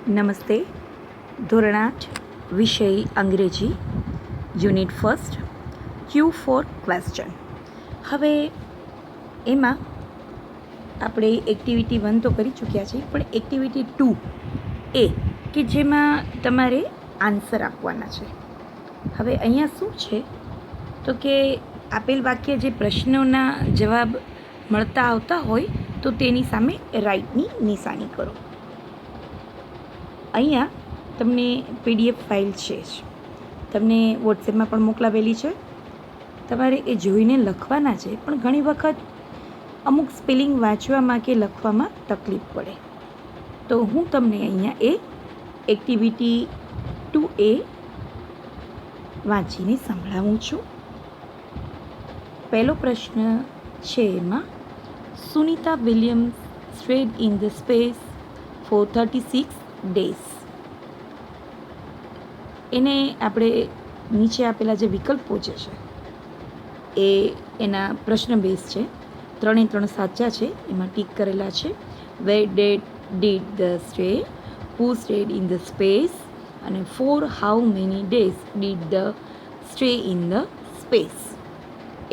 નમસ્તે. ધોરણ 8 વિષય અંગ્રેજી યુનિટ ફર્સ્ટ Q4 ક્વેશ્ચન. હવે એમાં આપણે એક્ટિવિટી 1 તો કરી ચૂક્યા છીએ, પણ એક્ટિવિટી 2 એ કે જેમાં તમારે આન્સર આપવાના છે. હવે અહીંયા શું છે તો કે આપેલ વાક્ય જે પ્રશ્નોના જવાબ મળતા આવતા હોય તો તેની સામે રાઈટની નિશાની કરો. અહીંયા તમને PDF ફાઇલ છે જ, તમને વોટ્સએપમાં પણ મોકલાવેલી છે. તમારે એ જોઈને લખવાના છે, પણ ઘણી વખત અમુક સ્પેલિંગ વાંચવામાં કે લખવામાં તકલીફ પડે, તો હું તમને અહીંયા એ એક્ટિવિટી 2A વાંચીને સંભળાવું છું. પહેલો પ્રશ્ન છે એમાં, Sunita Williams stayed in the space for 36 days. એને આપણે નીચે આપેલા જે વિકલ્પો જે છે એ એના પ્રશ્ન બેઝ છે. 3 એ 3 સાચા છે, એમાં ટીક કરેલા છે. Where did the stay, who stayed in the space, અને for how many days did the stay in the space.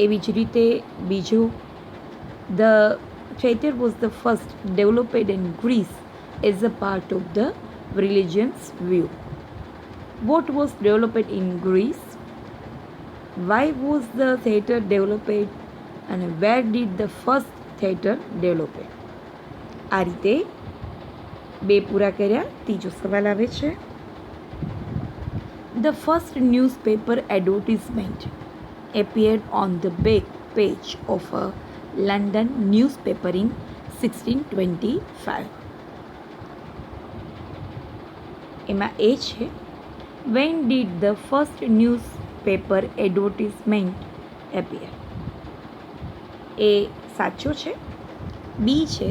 એવી જ રીતે બીજું, the theatre was the first developed in Greece as a part of the religion's view. What was developed in Greece? Why was the theatre developed? And where did the first theatre develop? આ રીતે બે પૂરા કર્યા. ત્રીજો સવાલ આવે છે, The first newspaper advertisement appeared on the back page of a London newspaper in 1625. એમાં એ છે, When did the first newspaper advertisement appear? એ સાચો છે. બી છે,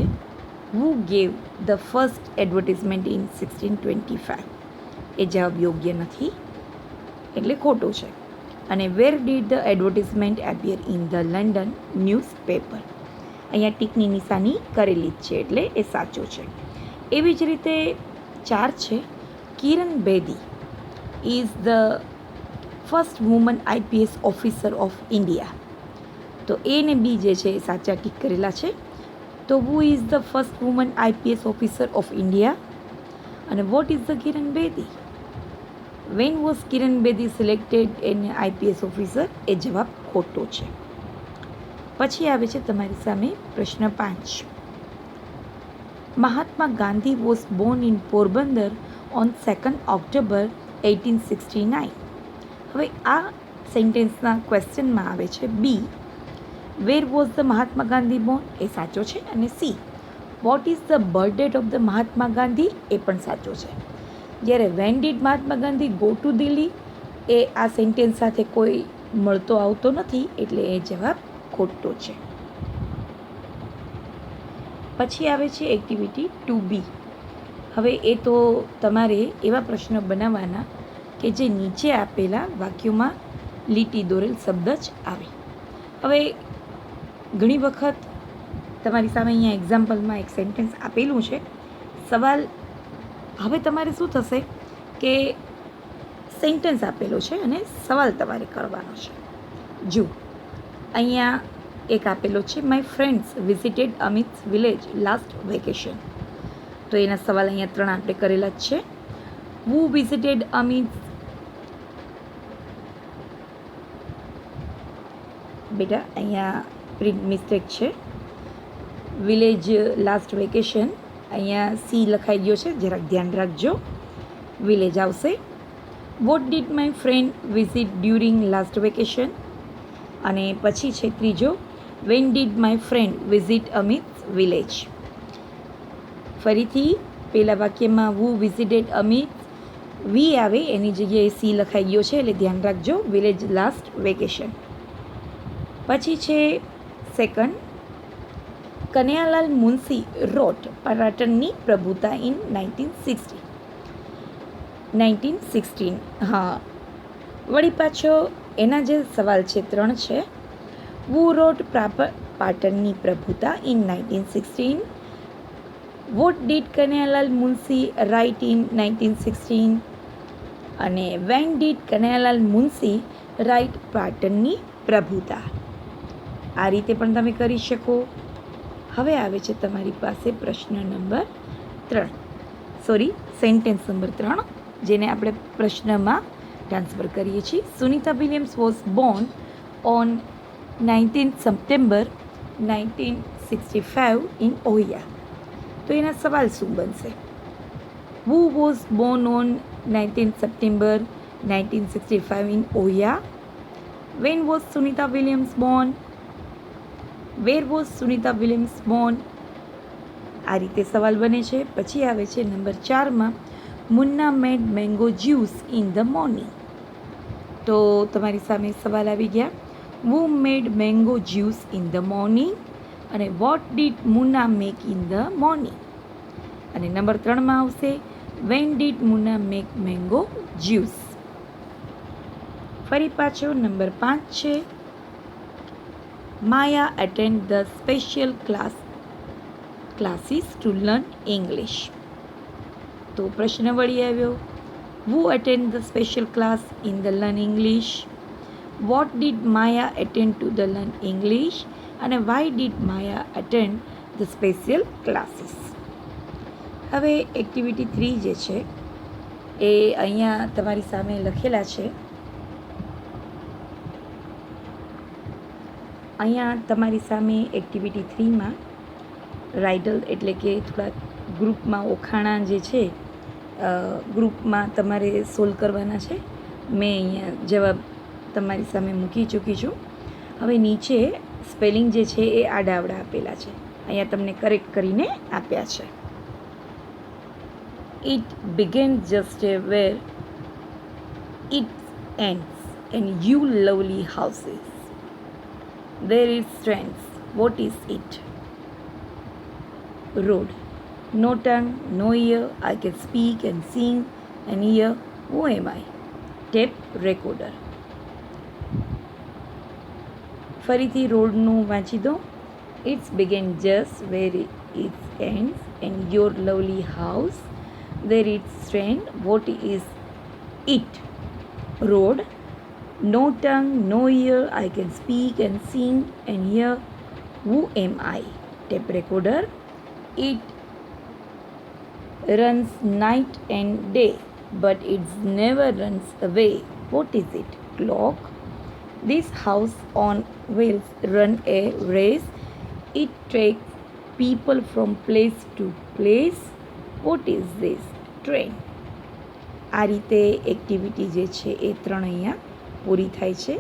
Who gave the first advertisement in 1625? એ જવાબ યોગ્ય નથી, એટલે ખોટો છે. અને વેર did the advertisement appear in the London newspaper? અહીંયા ટીકની નિશાની કરેલી જ છે, એટલે એ સાચું છે. એવી જ રીતે 4 છે, Kiran Bedi is the first woman IPS officer of India. તો એ ને બી જે છે એ સાચા ટીક કરેલા છે. તો who is the first woman IPS officer of India? અને what is the Kiran Bedi? When was Kiran Bedi selected an IPS officer? એ જવાબ ખોટો છે. પછી આવે છે તમારી સામે પ્રશ્ન 5. Mahatma Gandhi was born in Porbandar on 2 October 1869. હવે આ સેન્ટેન્સના ક્વેશ્ચનમાં આવે છે B, where was the Mahatma Gandhi born? એ સાચો છે. અને C, what is the birth date of the Mahatma Gandhi? એ પણ સાચો છે. જ્યારે when did Mahatma Gandhi go to Delhi, એ આ સેન્ટેન્સ સાથે કોઈ મળતો આવતો નથી, એટલે એ જવાબ ખોટો છે. પછી આવે છે એક્ટિવિટી 2B. હવે એ તો તમારે એવા પ્રશ્નો બનાવવાના કે જે નીચે આપેલા વાક્યોમાં લીટી દોરેલ શબ્દ જ આવે. હવે ઘણી વખત તમારી સામે અહીંયા એક્ઝામ્પલમાં એક સેન્ટેન્સ આપેલું છે. સવાલ હવે તમારે શું થશે કે સેન્ટેન્સ આપેલો છે અને સવાલ તમારે કરવાનો છે. જો અહીંયા એક આપેલો છે, my friends visited Amit's village last vacation. તો એના સવાલ અહીંયા 3 આપણે કરેલા જ છે. Who visited Amit's? બેટા અહીંયા પ્રિન્ટ મિસ્ટેક છે. વિલેજ લાસ્ટ વેકેશન, અહીંયા સી લખાઈ ગયો છે, જરાક ધ્યાન રાખજો. વિલેજ આવશે. What did my friend visit during last vacation? અને પછી છે ત્રીજો, when did my friend visit Amit's village? ફરીથી પહેલા વાક્યમાં હુ વિઝિટેડ અમિત્સ, વી આવે એની જગ્યાએ સી લખાઈ ગયો છે, એટલે ધ્યાન રાખજો. Village last vacation. પછી છે સેકન્ડ, કનૈયાલાલ મુનશી રોટ પર્યટનની પ્રભુતા ઇન 1916. હા, વળી પાછો એના જે સવાલ છે 3 છે. હુ રોટ પાટણની પ્રભુતા in 1916? What did Kanaiyalal Munshi write in 1916? અને when did Kanaiyalal Munshi write પાટણની પ્રભુતા? આ રીતે પણ તમે કરી શકો. હવે આવે છે તમારી પાસે પ્રશ્ન નંબર 3, સેન્ટેન્સ નંબર 3, જેને આપણે પ્રશ્નમાં ટ્રાન્સફર કરીએ છીએ. Sunita Williams was born on 19 September 1965 in Ohio. તો એના સવાલ શું બનશે? Who was born on 19 September 1965 in Ohio? When was Sunita Williams born? Where was Sunita Williams born? આ રીતે સવાલ બને છે. પછી આવે છે નંબર 4માં, Munna made mango juice in the morning. તો તમારી સામે સવાલ આવી ગયા. Who made mango juice in the morning? અને what did Munna make in the morning? અને નંબર 3માં આવશે, when did Munna make mango juice? ફરી પાછો નંબર 5 છે, માયા attend the special classes to learn English. તો પ્રશ્ન વળી આવ્યો, who attend the special class in the learn English? What did Maya attend to the learn English? અને why did Maya attend the special classes? હવે activity 3 જે છે એ અહીંયા તમારી સામે લખેલા છે. અહીંયા તમારી સામે એક્ટિવિટી 3માં રાઇડલ એટલે કે થોડા ગ્રુપમાં ઓખાણા જે છે ગ્રુપમાં તમારે સોલ્વ કરવાના છે. મેં અહીંયા જવાબ તમારી સામે મૂકી ચૂકી છું. હવે નીચે સ્પેલિંગ જે છે એ આડાવડા આપેલા છે, અહીંયા તમને કરેક્ટ કરીને આપ્યા છે. It begins just where it ends, and you lovely houses. There is strength. What is it? Road. No tongue, no ear. I can speak and sing and hear. Who am I? Tape recorder. ફરીથી રોડનું વાંચી દો. It's begin just where it ends, and your lovely house. There is strength. What is it? Road. No tongue, no ear. I can speak and sing and hear. Who am I? Tape recorder. It runs night and day, but it never runs away. What is it? Clock. This house on wheels run a race. It takes people from place to place. What is this? Train. આ રીતે activity જે છે એ 3 અહીંયા પૂરી થાય છે.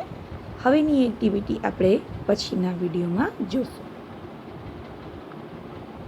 હવેની activity આપણે પછીના વિડીયોમાં જોશું.